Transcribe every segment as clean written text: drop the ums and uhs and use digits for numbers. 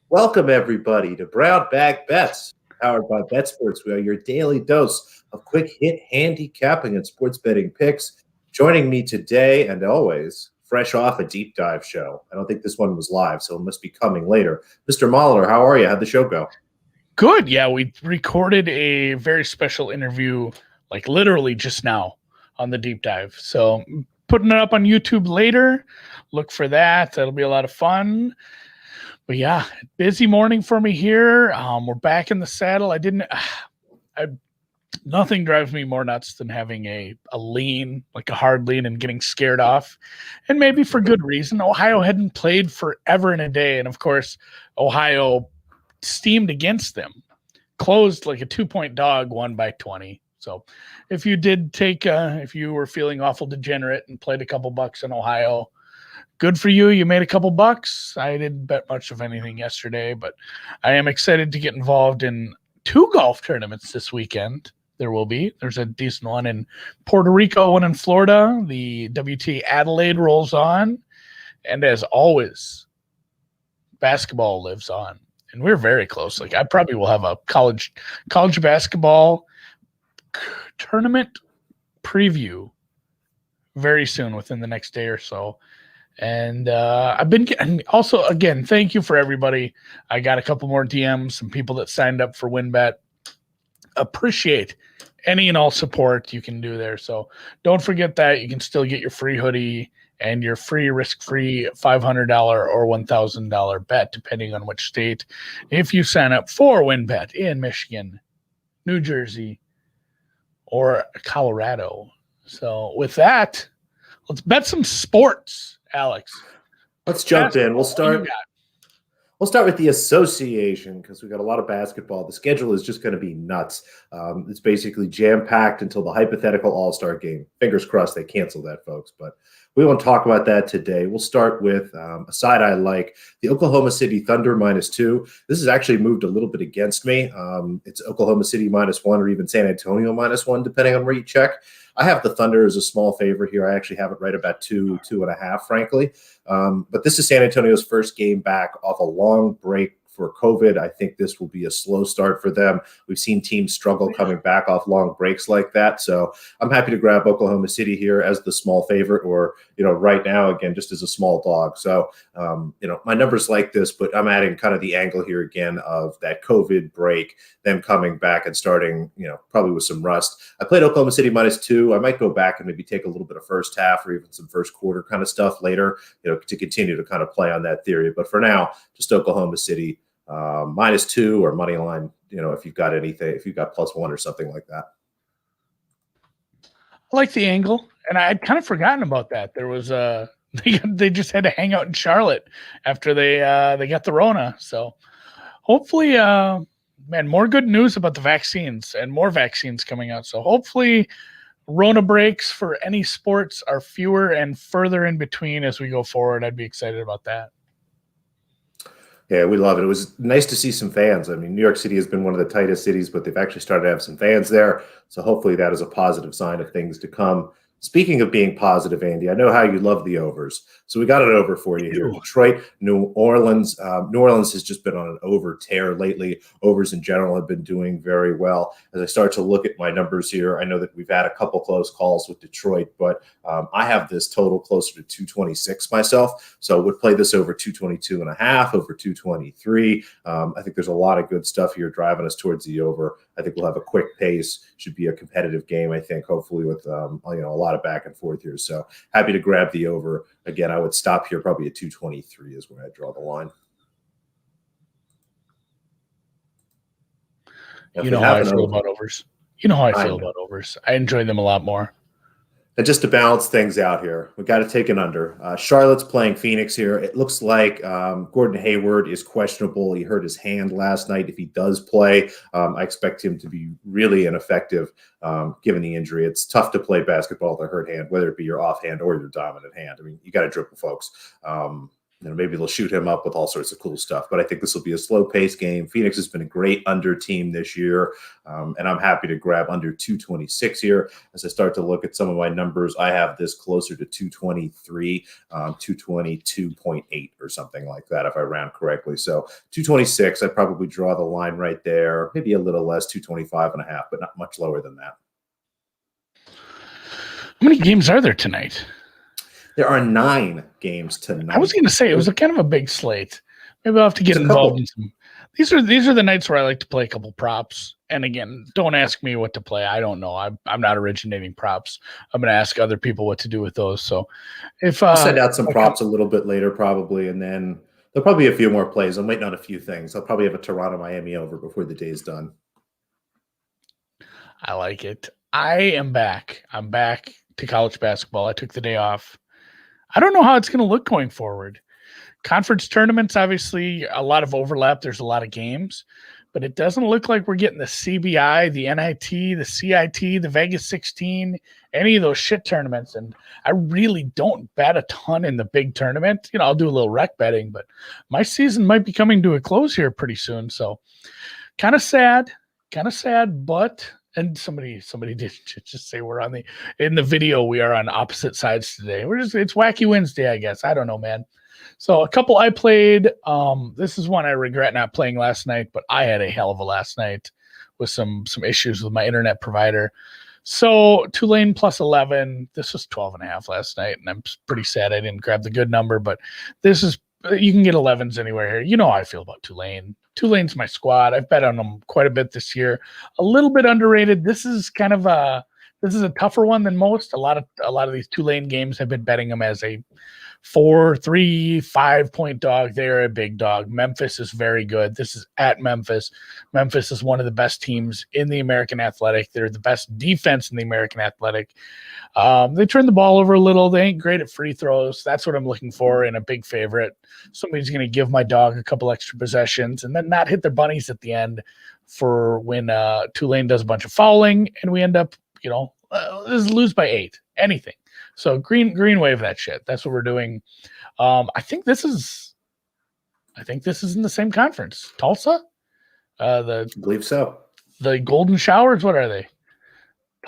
Welcome, everybody, to Brown Bag Bets, powered by BetSports. We are your daily dose of quick hit handicapping and sports betting picks. Joining me today, and always, fresh off a deep dive show. I don't think this one was live, so it must be coming later. Mr. Molitor, how are you? How'd the show go? Good. Yeah, we recorded a very special interview, like literally just now on the deep dive. So putting it up on YouTube later. Look for that. That'll be a lot of fun. But yeah, busy morning for me here. We're back in the saddle. Nothing drives me more nuts than having a lean, like a hard lean, and getting scared off. And maybe for good reason. Ohio hadn't played forever and a day. And of course, Ohio steamed against them. Closed like a 2-point dog, won by 20. So if you did if you were feeling awful degenerate and played a couple bucks in Ohio, good for you. You made a couple bucks. I didn't bet much of anything yesterday, but I am excited to get involved in 2 golf tournaments this weekend. There's a decent one in Puerto Rico, one in Florida. The WT Adelaide rolls on. And as always, basketball lives on. And we're very close. Like, I probably will have a college basketball tournament preview very soon, within the next day or so. And I've been getting, also, again, thank you for everybody. I got a couple more DMs, some people that signed up for WinBet. Appreciate any and all support you can do there. So don't forget that you can still get your free hoodie and your free risk-free $500 or $1,000 bet, depending on which state, if you sign up for WinBet in Michigan, New Jersey, or Colorado. So with that, let's bet some sports, Alex. Let's jump in. We'll start with the association, because we've got a lot of basketball. The schedule is just going to be nuts. It's basically jam-packed until the hypothetical All-Star game. Fingers crossed they cancel that, folks. But we won't talk about that today. We'll start with a side I like, the Oklahoma City Thunder -2. This has actually moved a little bit against me. It's Oklahoma City -1 or even San Antonio -1, depending on where you check. I have the Thunder as a small favorite here. I actually have it right about 2.5, frankly. But this is San Antonio's first game back off a long break for COVID. I think this will be a slow start for them. We've seen teams struggle coming back off long breaks like that. So I'm happy to grab Oklahoma City here as the small favorite, or, right now, again, just as a small dog. So, my numbers like this, but I'm adding kind of the angle here again of that COVID break, them coming back and starting, probably with some rust. I played Oklahoma City -2. I might go back and maybe take a little bit of first half or even some first quarter kind of stuff later, to continue to kind of play on that theory. But for now, just Oklahoma City -2 or money line, if you've got anything, if you've got +1 or something like that. I like the angle, and I had kind of forgotten about that. There was they just had to hang out in Charlotte after they got the Rona. So hopefully, more good news about the vaccines and more vaccines coming out. So hopefully Rona breaks for any sports are fewer and further in between as we go forward. I'd be excited about that. Yeah, we love it. It was nice to see some fans. I mean, New York City has been one of the tightest cities, but they've actually started to have some fans there. So hopefully that is a positive sign of things to come. Speaking of being positive, Andy, I know how you love the overs. So we got an over for you here. Detroit, New Orleans. New Orleans has just been on an over tear lately. Overs in general have been doing very well. As I start to look at my numbers here, I know that we've had a couple close calls with Detroit, but I have this total closer to 226 myself. So would play this over 222.5, over 223. I think there's a lot of good stuff here driving us towards the over. I think we'll have a quick pace. Should be a competitive game, I think, hopefully with a lot of back and forth here. So happy to grab the over. Again, I would stop here probably at 223 is where I draw the line. You know how I feel about overs. I enjoy them a lot more. And just to balance things out here, we got to take an under. Charlotte's playing Phoenix here. It looks like Gordon Hayward is questionable. He hurt his hand last night. If he does play, I expect him to be really ineffective given the injury. It's tough to play basketball with a hurt hand, whether it be your offhand or your dominant hand. I mean, you got to dribble, folks. maybe they'll shoot him up with all sorts of cool stuff. But I think this will be a slow-paced game. Phoenix has been a great under team this year, and I'm happy to grab under 226 here. As I start to look at some of my numbers, I have this closer to 223, 222.8 or something like that, if I round correctly. So 226, I'd probably draw the line right there, maybe a little less, 225.5, but not much lower than that. How many games are there tonight? There are 9 games tonight. I was going to say it was a kind of a big slate. Maybe I'll have to get involved in some. These are the nights where I like to play a couple props. And again, don't ask me what to play. I don't know. I'm not originating props. I'm going to ask other people what to do with those. So if I'll send out some props a little bit later, probably, and then there'll probably be a few more plays. I'm waiting on a few things. I'll probably have a Toronto-Miami over before the day's done. I like it. I am back. I'm back to college basketball. I took the day off. I don't know how it's going to look going forward. Conference tournaments, obviously, a lot of overlap. There's a lot of games, but it doesn't look like we're getting the CBI, the NIT, the CIT, the Vegas 16, any of those shit tournaments. And I really don't bet a ton in the big tournament. I'll do a little rec betting, but my season might be coming to a close here pretty soon. So kind of sad, but and somebody did just say we're in the video, we are on opposite sides today. It's Wacky Wednesday, I guess. I don't know, man. So a couple I played. This is one I regret not playing last night, but I had a hell of a last night with some issues with my internet provider. So Tulane plus 11. This was 12.5 last night, and I'm pretty sad I didn't grab the good number, but this is, you can get 11s anywhere here. You know how I feel about Tulane. Tulane's my squad. I've bet on them quite a bit this year. A little bit underrated. This is a tougher one than most. A lot of these Tulane games have been betting them as a 4, 3, 5 point dog. They're a big dog. Memphis is very good. This is at Memphis. Memphis is one of the best teams in the American Athletic. They're the best defense in the American Athletic. They turn the ball over a little. They ain't great at free throws. That's what I'm looking for in a big favorite. Somebody's going to give my dog a couple extra possessions and then not hit their bunnies at the end for when Tulane does a bunch of fouling and we end up, lose by 8. Anything. So green wave that shit. That's what we're doing. I think this is in the same conference. Tulsa? I believe so. The Golden Showers, what are they?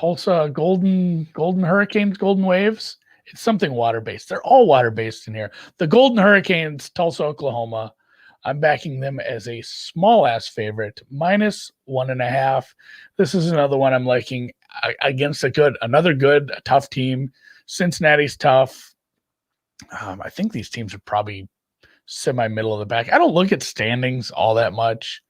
Tulsa Golden Hurricanes, Golden Waves. It's something water-based. They're all water-based in here. The Golden Hurricanes, Tulsa, Oklahoma. I'm backing them as a small-ass favorite, -1.5. This is another one I'm liking against another good, tough team. Cincinnati's tough. I think these teams are probably semi-middle of the pack. I don't look at standings all that much.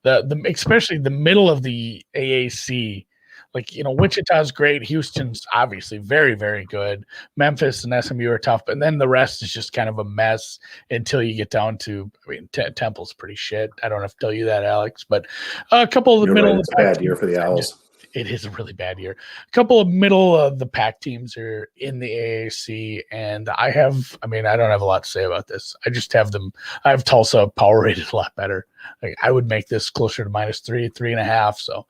Especially the middle of the AAC. Wichita's great. Houston's obviously very, very good. Memphis and SMU are tough, but then the rest is just kind of a mess until you get down to, Temple's pretty shit. I don't have to tell you that, Alex, but a couple of the middle of the pack. It's a bad year for the Owls. It is a really bad year. A couple of middle of the pack teams are in the AAC, and I don't have a lot to say about this. I just have them. I have Tulsa power rated a lot better. I would make this closer to -3, 3.5. So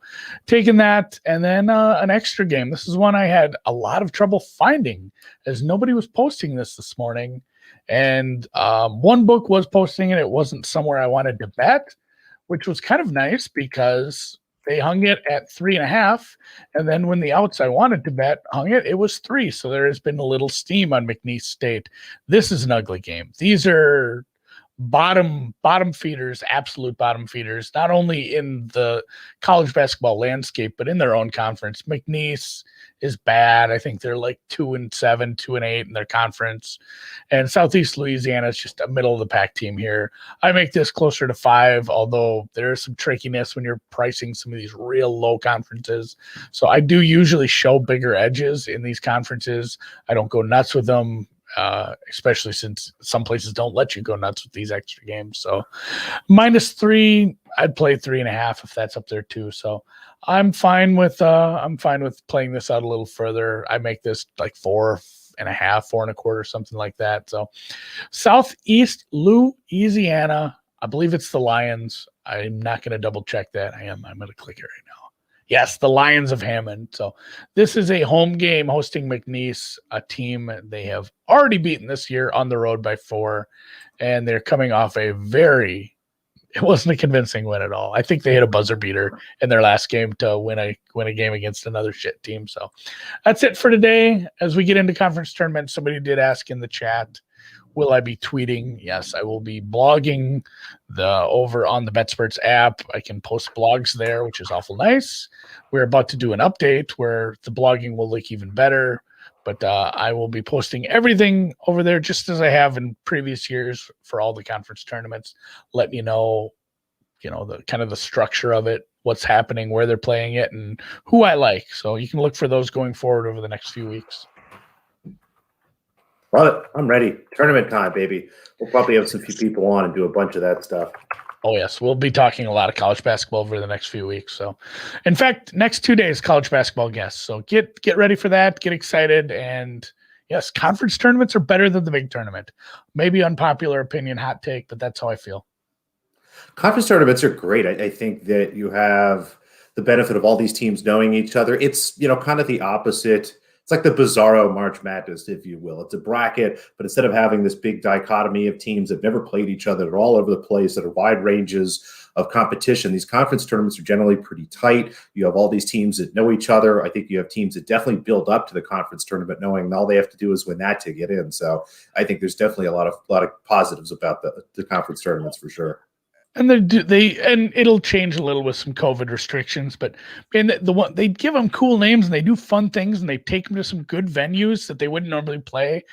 taking that, and then an extra game. This is one I had a lot of trouble finding as nobody was posting this morning. And one book was posting it. It wasn't somewhere I wanted to bet, which was kind of nice because they hung it at 3.5, and then when the outs I wanted to bet hung it, it was 3. So there has been a little steam on McNeese State. This is an ugly game. These are bottom feeders, absolute bottom feeders, not only in the college basketball landscape, but in their own conference. McNeese is bad. I think they're like 2-7, 2-8 in their conference. And Southeast Louisiana is just a middle of the pack team here. I make this closer to 5, although there's some trickiness when you're pricing some of these real low conferences. So I do usually show bigger edges in these conferences. I don't go nuts with them. Especially since some places don't let you go nuts with these extra games. So -3, I'd play 3.5 if that's up there too. So I'm fine with playing this out a little further. I make this like 4.5, 4.25, something like that. So Southeast Louisiana, I believe it's the Lions. I'm not going to double check that. I'm going to click it right now. Yes, the Lions of Hammond. So this is a home game hosting McNeese, a team they have already beaten this year on the road by 4, and they're coming off it wasn't a convincing win at all. I think they hit a buzzer beater in their last game to win a game against another shit team. So that's it for today. As we get into conference tournaments, somebody did ask in the chat, will I be tweeting? Yes, I will be blogging over on the BetSperts app. I can post blogs there, which is awful nice. We're about to do an update where the blogging will look even better, but I will be posting everything over there just as I have in previous years for all the conference tournaments. Let you know, the kind of the structure of it, what's happening, where they're playing it, and who I like. So you can look for those going forward over the next few weeks. Love it. I'm ready. Tournament time, baby. We'll probably have some few people on and do a bunch of that stuff. Oh, yes. We'll be talking a lot of college basketball over the next few weeks. So, in fact, next 2 days, college basketball guests. So get ready for that. Get excited. And, yes, conference tournaments are better than the big tournament. Maybe unpopular opinion, hot take, but that's how I feel. Conference tournaments are great. I think that you have the benefit of all these teams knowing each other. It's, kind of the opposite. It's like the bizarro March Madness, if you will. It's a bracket, but instead of having this big dichotomy of teams that never played each other, they're all over the place, that are wide ranges of competition. These conference tournaments are generally pretty tight. You have all these teams that know each other. I think you have teams that definitely build up to the conference tournament knowing all they have to do is win that to get in. So I think there's definitely a lot of positives about the conference tournaments for sure. And and it'll change a little with some COVID restrictions, but they give them cool names and they do fun things and they take them to some good venues that they wouldn't normally play.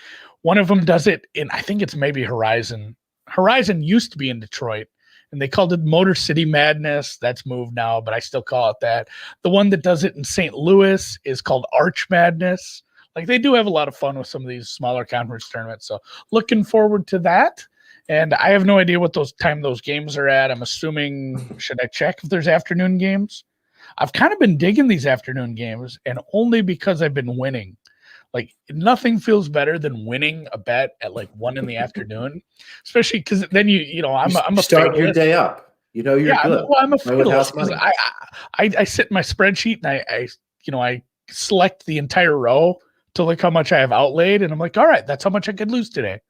One of them does it in, I think it's maybe Horizon. Horizon used to be in Detroit and they called it Motor City Madness. That's moved now, but I still call it that. The one that does it in St. Louis is called Arch Madness. Like, they do have a lot of fun with some of these smaller conference tournaments. So looking forward to that. And I have no idea what those games are at. I'm assuming, should I check if there's afternoon games? I've kind of been digging these afternoon games, and only because I've been winning. Like, nothing feels better than winning a bet at like 1 in the afternoon, especially because then I'm a start fatalist. Your day up. You're good. I'm a fatalist because I sit in my spreadsheet and I select the entire row to look how much I have outlaid, and I'm like, all right, that's how much I could lose today.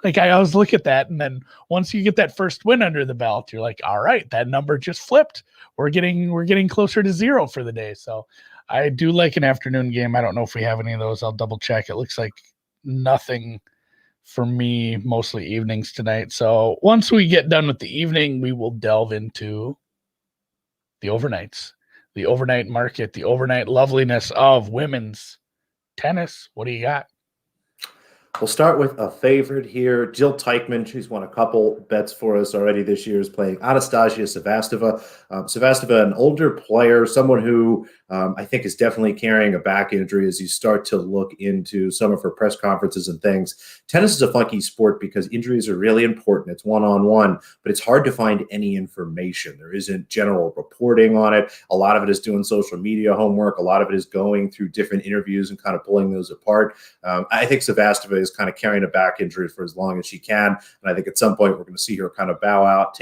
Like, I always look at that, and then once you get that first win under the belt, you're like, all right, that number just flipped. We're getting closer to 0 for the day. So I do like an afternoon game. I don't know if we have any of those. I'll double check. It looks like nothing for me, mostly evenings tonight. So once we get done with the evening, we will delve into the overnights, the overnight market, the overnight loveliness of women's tennis. What do you got? We'll start with a favorite here, Jill Teichmann. She's won a couple bets for us already this year, is playing Anastasia Sevastova. Sevastova, an older player, someone who I think is definitely carrying a back injury as you start to look into some of her press conferences and things. Tennis is a funky sport because injuries are really important. It's one-on-one, but it's hard to find any information. There isn't general reporting on it. A lot of it is doing social media homework. A lot of it is going through different interviews and kind of pulling those apart. I think Sevastova is kind of carrying a back injury for as long as she can. And I think at some point we're going to see her kind of bow out,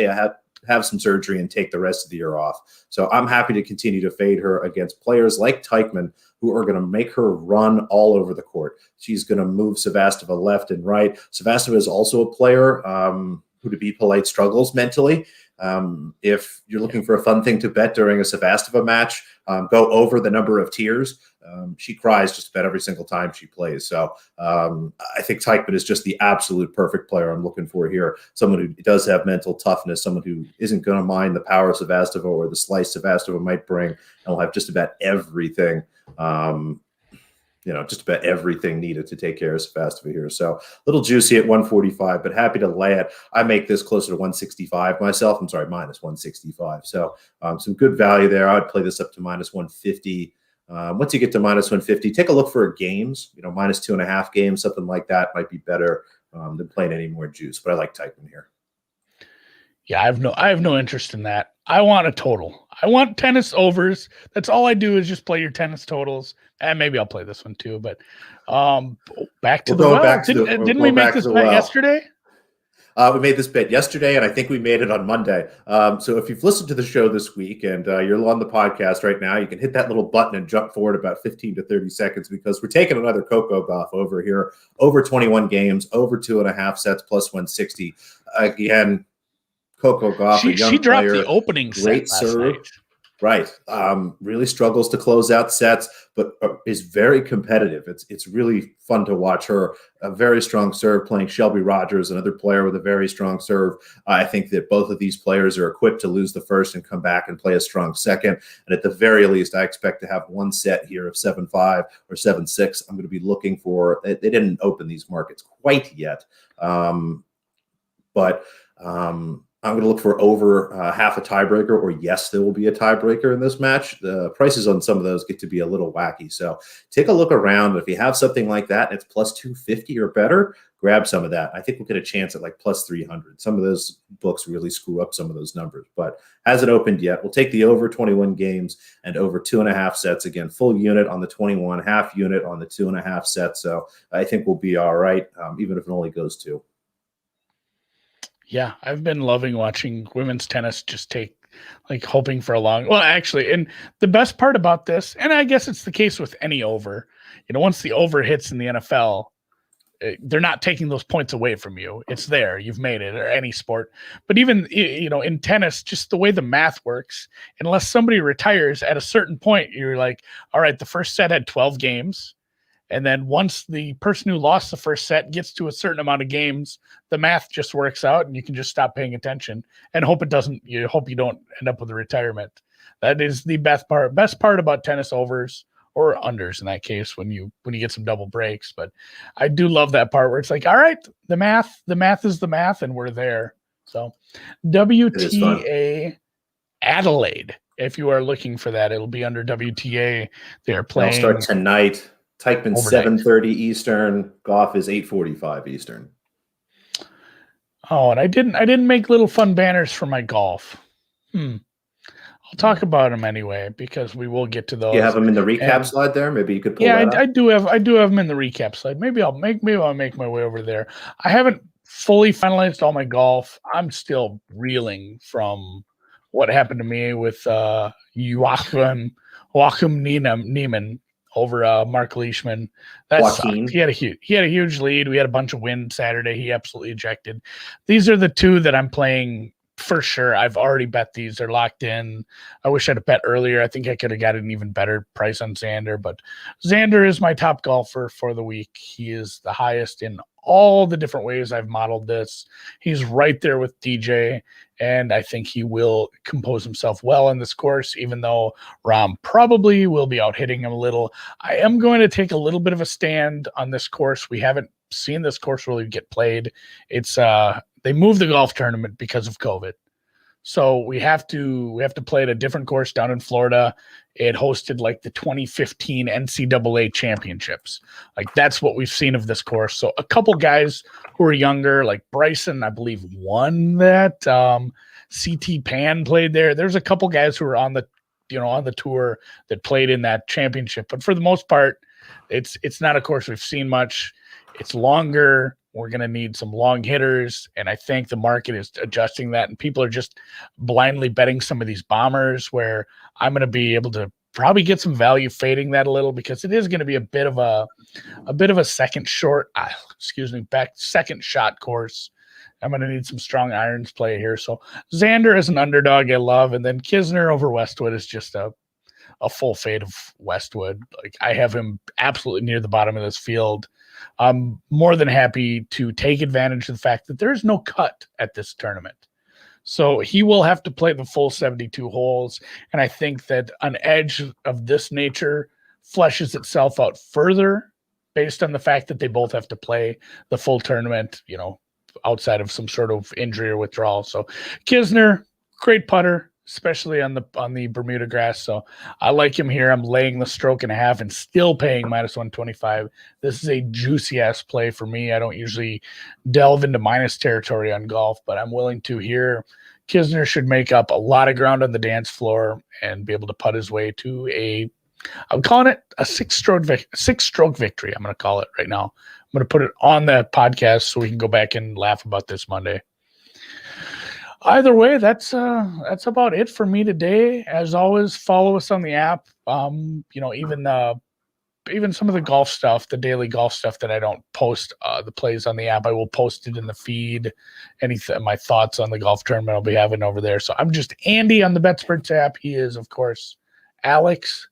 have some surgery, and take the rest of the year off. So I'm happy to continue to fade her against players like Teichmann, who are going to make her run all over the court. She's going to move Sevastova left and right. Sevastova is also a player who, to be polite, struggles mentally. If you're looking for a fun thing to bet during a Sevastova match, go over the number of tears. She cries just about every single time she plays. So I think Teichmann is just the absolute perfect player I'm looking for here. Someone who does have mental toughness, someone who isn't going to mind the power of Sevastova or the slice Sevastova might bring, and will have just about everything, just about everything needed to take care of Sevastova here. So a little juicy at 145, but happy to lay it. I make this closer to 165 myself. I'm sorry, minus 165. So some good value there. I would play this up to minus 150. Once you get to minus 150, take a look for games, minus 2.5 games, something like that might be better than playing any more juice. But I like Teichmann here. Yeah, I have no interest in that. I want a total. I want tennis overs. That's all I do is just play your tennis totals. And maybe I'll play this one too. But back to the well. Didn't we make this bet yesterday? We made this bet yesterday, and I think we made it on Monday. So if you've listened to the show this week and you're on the podcast right now, you can hit that little button and jump forward about 15 to 30 seconds because we're taking another Coco Gauff over here, over 21 games, over 2.5 sets, plus 160. Again, Coco Gauff, a young she dropped player, the opening great set last serve. night. Right. Really struggles to close out sets, but is very competitive. It's really fun to watch her. A very strong serve playing Shelby Rodgers, another player with a very strong serve. I think that both of these players are equipped to lose the first and come back and play a strong second. And at the very least, I expect to have one set here of 7-5 or 7-6. I'm going to be looking for – they didn't open these markets quite yet. But I'm going to look for over half a tiebreaker, or yes, there will be a tiebreaker in this match. The prices on some of those get to be a little wacky. So take a look around. If you have something like that, and it's plus 250 or better, grab some of that. I think we'll get a chance at like plus 300. Some of those books really screw up some of those numbers, but hasn't opened yet. We'll take the over 21 games and over 2.5 sets. Again, full unit on the 21, half unit on the 2.5 sets. So I think we'll be all right, even if it only goes 2. Yeah, I've been loving watching women's tennis just take, like, hoping for a long – well, actually, and the best part about this, and I guess it's the case with any over, once the over hits in the NFL, they're not taking those points away from you. It's there. You've made it, or any sport. But even, in tennis, just the way the math works, unless somebody retires at a certain point, you're like, all right, the first set had 12 games. And then once the person who lost the first set gets to a certain amount of games, the math just works out and you can just stop paying attention and hope you don't end up with a retirement. That is the best part about tennis overs, or unders in that case, when you get some double breaks. But I do love that part where it's like, all right, the math is the math, and we're there. So WTA Adelaide, if you are looking for that, it'll be under WTA. They're playing. I'll start tonight. Teichmann 7:30 Eastern. Gauff is 8:45 Eastern. Oh, and I didn't make little fun banners for my golf. I'll talk about them anyway because we will get to those. You have them in the recap slide there. Maybe you could pull that up. I do have them in the recap slide. Maybe I'll make my way over there. I haven't fully finalized all my golf. I'm still reeling from what happened to me with Joachim Niemann over Mark Leishman. He had a huge lead. We had a bunch of wind Saturday. He absolutely ejected. These are the two that I'm playing for sure. I've already bet these. They're locked in. I wish I'd have bet earlier. I think I could have got an even better price on Xander, but Xander is my top golfer for the week. He is the highest in all the different ways I've modeled this. He's right there with DJ, and I think he will compose himself well in this course, even though Rahm probably will be out hitting him a little. I am going to take a little bit of a stand on this course. We haven't seen this course really get played. It's they moved the golf tournament because of COVID. So we have to play at a different course down in Florida. It hosted like the 2015 NCAA championships. Like that's what we've seen of this course. So a couple guys who are younger, like Bryson, I believe won that. CT Pan played there. There's a couple guys who are on the tour that played in that championship. But for the most part, it's not a course we've seen much. It's longer. We're going to need some long hitters, and I think the market is adjusting that, and people are just blindly betting some of these bombers where I'm going to be able to probably get some value fading that a little because it is going to be a bit of a second shot course. I'm going to need some strong irons play here. So Xander is an underdog I love, and then Kisner over Westwood is just a full fade of Westwood. Like I have him absolutely near the bottom of this field. I'm more than happy to take advantage of the fact that there is no cut at this tournament. So he will have to play the full 72 holes. And I think that an edge of this nature fleshes itself out further based on the fact that they both have to play the full tournament, outside of some sort of injury or withdrawal. So Kisner, great putter, especially on the Bermuda grass. So I like him here. I'm laying the stroke and a half and still paying minus 125. This is a juicy ass play for me. I don't usually delve into minus territory on golf, but I'm willing to here. Kisner should make up a lot of ground on the dance floor and be able to putt his way to I'm calling it a six-stroke victory. I'm going to call it right now. going to put it on the podcast so we can go back and laugh about this Monday. Either way, that's about it for me today. As always, follow us on the app. Even some of the golf stuff, the daily golf stuff that I don't post the plays on the app, I will post it in the feed. My thoughts on the golf tournament I'll be having over there. So I'm just Andy on the BetSperts app. He is, of course, Alex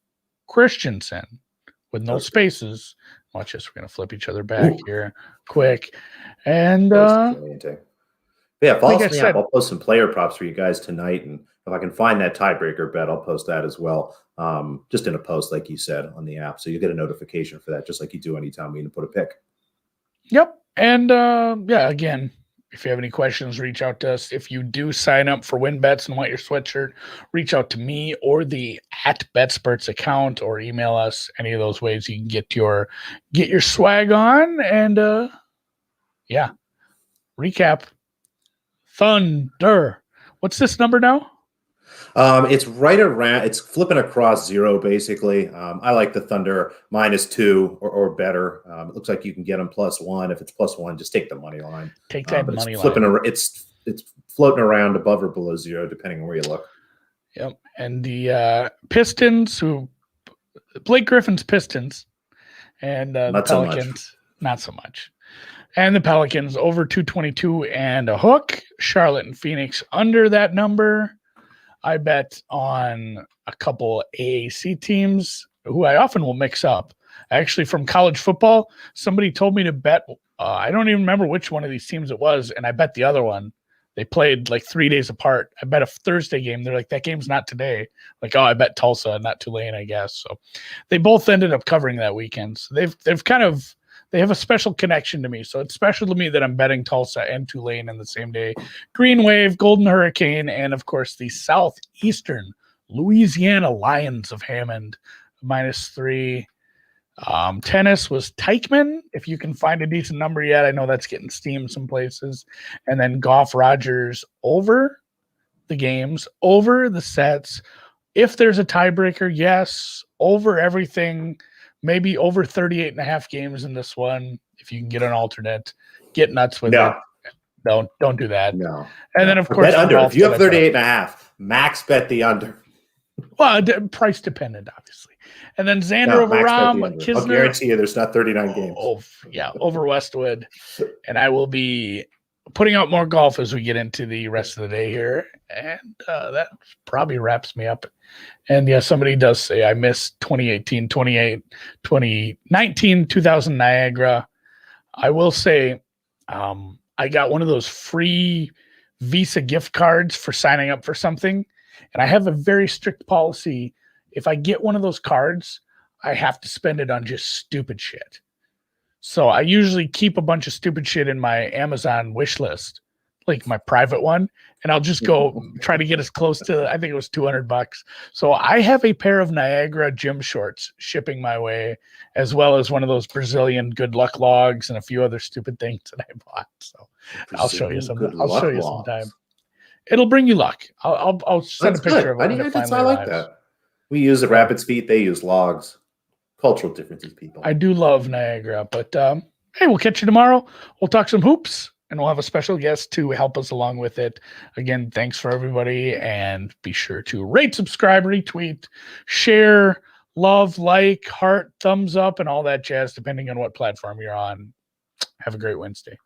Christensen with no spaces. Watch this. We're going to flip each other back here quick. And yeah, follow us on the app. I'll post some player props for you guys tonight. And if I can find that tiebreaker bet, I'll post that as well. Just in a post, like you said, on the app. So you get a notification for that, just like you do anytime we put a pick. Yep. And again, if you have any questions, reach out to us. If you do sign up for WinBets and want your sweatshirt, reach out to me or the @BetSperts account, or email us. Any of those ways you can get your swag on. And recap. Thunder. What's this number now? It's right around. It's flipping across 0, basically. I like the Thunder -2 or better. It looks like you can get them +1. If it's +1, just take the money line. Take that money line. It's floating around above or below 0, depending on where you look. Yep. And the Pistons, Blake Griffin's Pistons, and the Pelicans, not so much. And the Pelicans over 222 and a hook. Charlotte and Phoenix under that number. I bet on a couple AAC teams who I often will mix up. Actually, from college football, somebody told me to bet. I don't even remember which one of these teams it was, and I bet the other one. They played like 3 days apart. I bet a Thursday game. They're like, that game's not today. Like, I bet Tulsa, not Tulane, I guess. So they both ended up covering that weekend. So they have a special connection to me. So it's special to me that I'm betting Tulsa and Tulane in the same day. Green Wave, Golden Hurricane, and, of course, the Southeastern Louisiana Lions of Hammond, -3. Tennis was Teichmann, if you can find a decent number yet. I know that's getting steam some places. And then Gauff Rodgers over the games, over the sets. If there's a tiebreaker, yes, over everything. Maybe over 38.5 games in this one. If you can get an alternate, get nuts with it. Don't do that. No. And then, of course, bet under. If you have 38.5, max bet the under. Well, price dependent, obviously. And then Xander over Rahm, Kisner. I'll guarantee you there's not 39 games. Over Westwood. And I will be putting out more golf as we get into the rest of the day here. And that probably wraps me up. And somebody does say I missed 2018, 2019, 2000 Niagara. I will say I got one of those free Visa gift cards for signing up for something. And I have a very strict policy. If I get one of those cards, I have to spend it on just stupid shit. So I usually keep a bunch of stupid shit in my Amazon wish list, like my private one, and I'll just go try to get as close to, I think it was $200. So I have a pair of Niagara gym shorts shipping my way, as well as one of those Brazilian good luck logs and a few other stupid things that I bought. So I'll show you sometime. It'll bring you luck. I'll send a picture of it. I like that. We use the Rapid Speed. They use logs. Cultural differences, people. I do love Niagara, but hey, we'll catch you tomorrow. We'll talk some hoops, and we'll have a special guest to help us along with it. Again, thanks for everybody, and be sure to rate, subscribe, retweet, share, love, like, heart, thumbs up, and all that jazz, depending on what platform you're on. Have a great Wednesday.